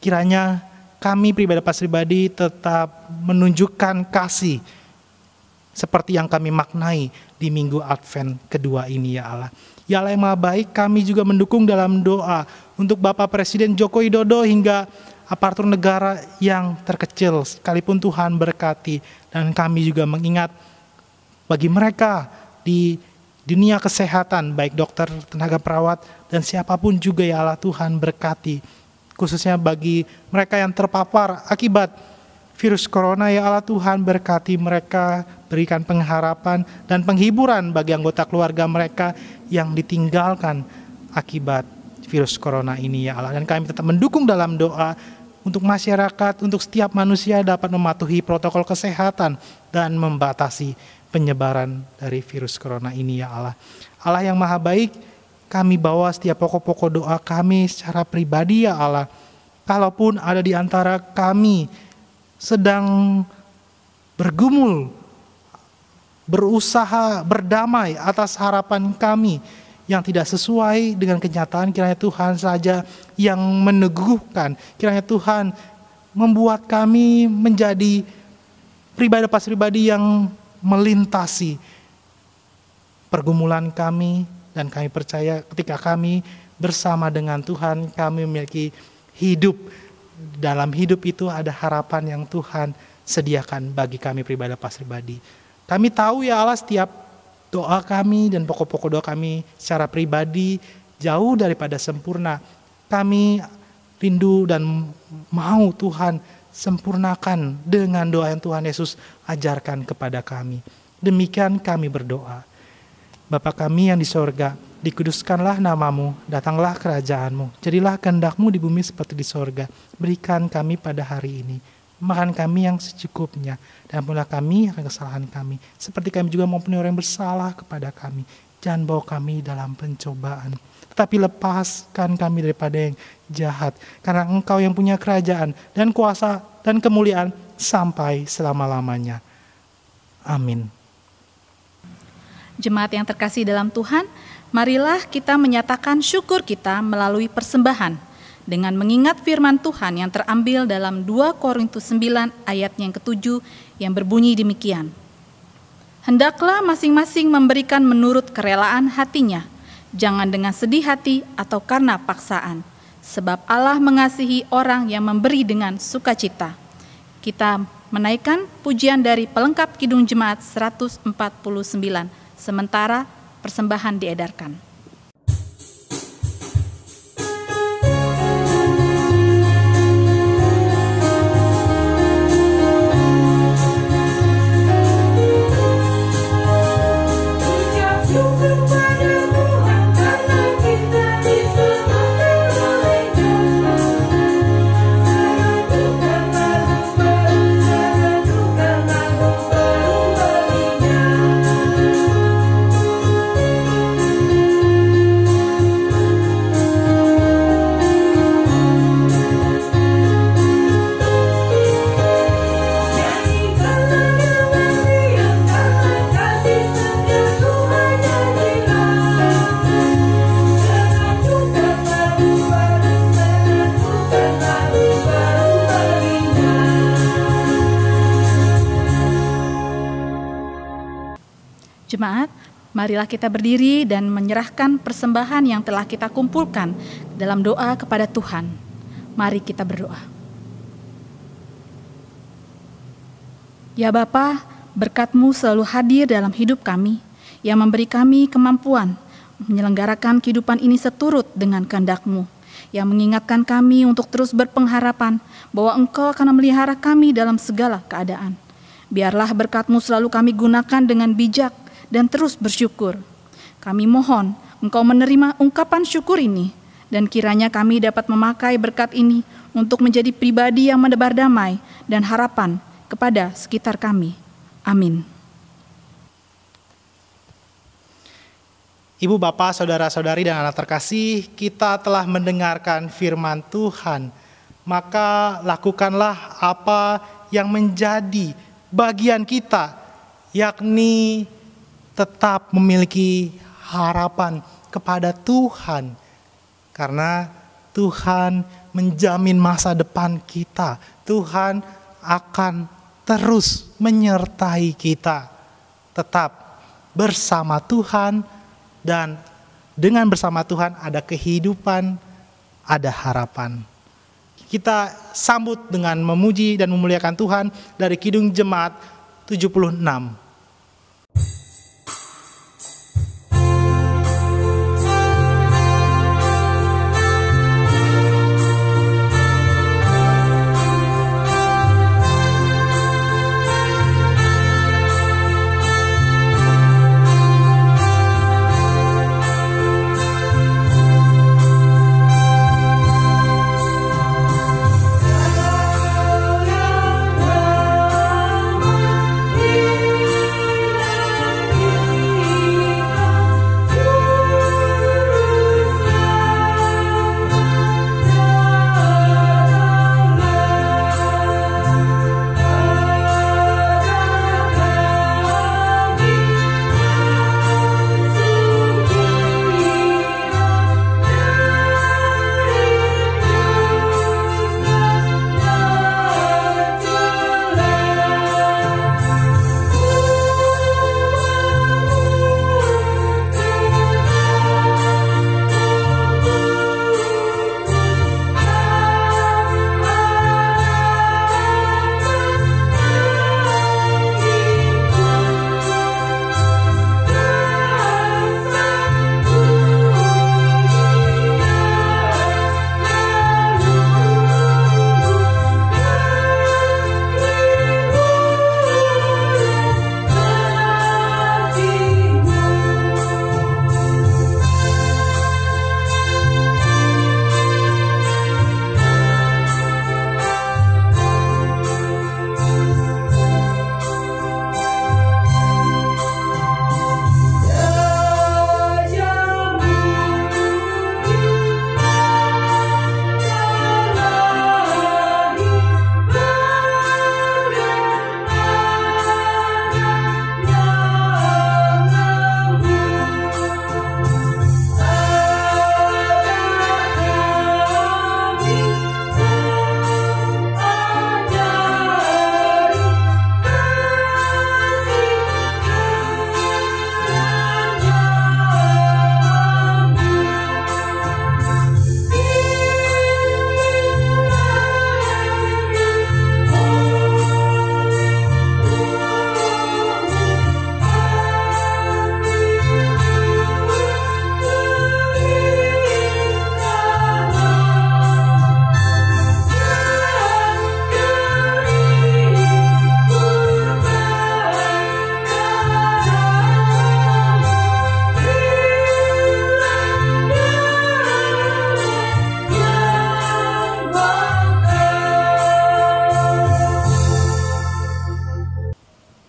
kiranya kami pribadi lepas pribadi tetap menunjukkan kasih seperti yang kami maknai di Minggu Advent kedua ini ya Allah. Ya Allah yang maha baik, kami juga mendukung dalam doa untuk Bapak Presiden Joko Widodo hingga aparatur negara yang terkecil, sekalipun Tuhan berkati. Dan kami juga mengingat bagi mereka di dunia kesehatan, baik dokter, tenaga perawat, dan siapapun juga ya Allah, Tuhan berkati. Khususnya bagi mereka yang terpapar akibat virus corona ya Allah, Tuhan berkati mereka, berikan pengharapan dan penghiburan bagi anggota keluarga mereka yang ditinggalkan akibat virus corona ini ya Allah. Dan kami tetap mendukung dalam doa untuk masyarakat, untuk setiap manusia dapat mematuhi protokol kesehatan dan membatasi penyebaran dari virus corona ini ya Allah. Allah yang maha baik, kami bawa setiap pokok-pokok doa kami secara pribadi ya Allah. Kalaupun ada di antara kami sedang bergumul, berusaha berdamai atas harapan kami yang tidak sesuai dengan kenyataan, kiranya Tuhan saja yang meneguhkan, kiranya Tuhan membuat kami menjadi pribadi yang melintasi pergumulan kami, dan kami percaya ketika kami bersama dengan Tuhan, kami memiliki hidup. Dalam hidup itu ada harapan yang Tuhan sediakan bagi kami pribadi. Kami tahu ya Allah, setiap doa kami dan pokok-pokok doa kami secara pribadi jauh daripada sempurna. Kami rindu dan mau Tuhan sempurnakan dengan doa yang Tuhan Yesus ajarkan kepada kami. Demikian kami berdoa. Bapa kami yang di sorga, dikuduskanlah namamu, datanglah kerajaanmu, jadilah kehendak-Mu di bumi seperti di sorga. Berikan kami pada hari ini makan kami yang secukupnya, dan ampunilah kami akan kesalahan kami, seperti kami juga mengampuni orang yang bersalah kepada kami. Jangan bawa kami dalam pencobaan, tetapi lepaskan kami daripada yang jahat, karena Engkau yang punya kerajaan dan kuasa dan kemuliaan sampai selama-lamanya. Amin. Jemaat yang terkasih dalam Tuhan, marilah kita menyatakan syukur kita melalui persembahan dengan mengingat firman Tuhan yang terambil dalam 2 Korintus 9 ayat yang ke-7 yang berbunyi demikian. Hendaklah masing-masing memberikan menurut kerelaan hatinya, jangan dengan sedih hati atau karena paksaan, sebab Allah mengasihi orang yang memberi dengan sukacita. Kita menaikkan pujian dari pelengkap Kidung Jemaat 149, sementara persembahan diedarkan. Jemaat, marilah kita berdiri dan menyerahkan persembahan yang telah kita kumpulkan dalam doa kepada Tuhan. Mari kita berdoa. Ya Bapa, berkat-Mu selalu hadir dalam hidup kami, yang memberi kami kemampuan menyelenggarakan kehidupan ini seturut dengan kehendak-Mu, yang mengingatkan kami untuk terus berpengharapan bahwa Engkau akan memelihara kami dalam segala keadaan. Biarlah berkat-Mu selalu kami gunakan dengan bijak dan terus bersyukur. Kami mohon Engkau menerima ungkapan syukur ini, dan kiranya kami dapat memakai berkat ini untuk menjadi pribadi yang menebar damai dan harapan kepada sekitar kami. Amin. Ibu, Bapak, Saudara-saudari, dan anak terkasih, kita telah mendengarkan firman Tuhan. Maka lakukanlah apa yang menjadi bagian kita, yakni tetap memiliki harapan kepada Tuhan. Karena Tuhan menjamin masa depan kita. Tuhan akan terus menyertai kita. Tetap bersama Tuhan, dan dengan bersama Tuhan ada kehidupan, ada harapan. Kita sambut dengan memuji dan memuliakan Tuhan dari Kidung Jemaat 76.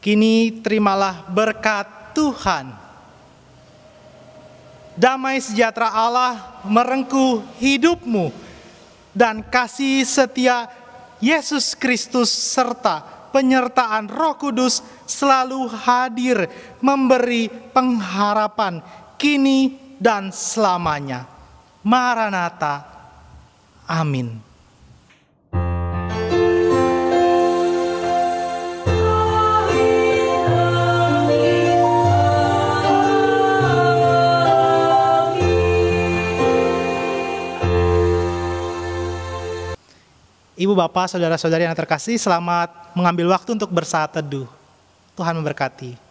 Kini terimalah berkat Tuhan. Damai sejahtera Allah merengkuh hidupmu, dan kasih setia Yesus Kristus serta penyertaan Roh Kudus selalu hadir memberi pengharapan kini dan selamanya. Maranatha. Amin. Ibu, Bapak, saudara-saudari yang terkasih, selamat mengambil waktu untuk bersaat teduh. Tuhan memberkati.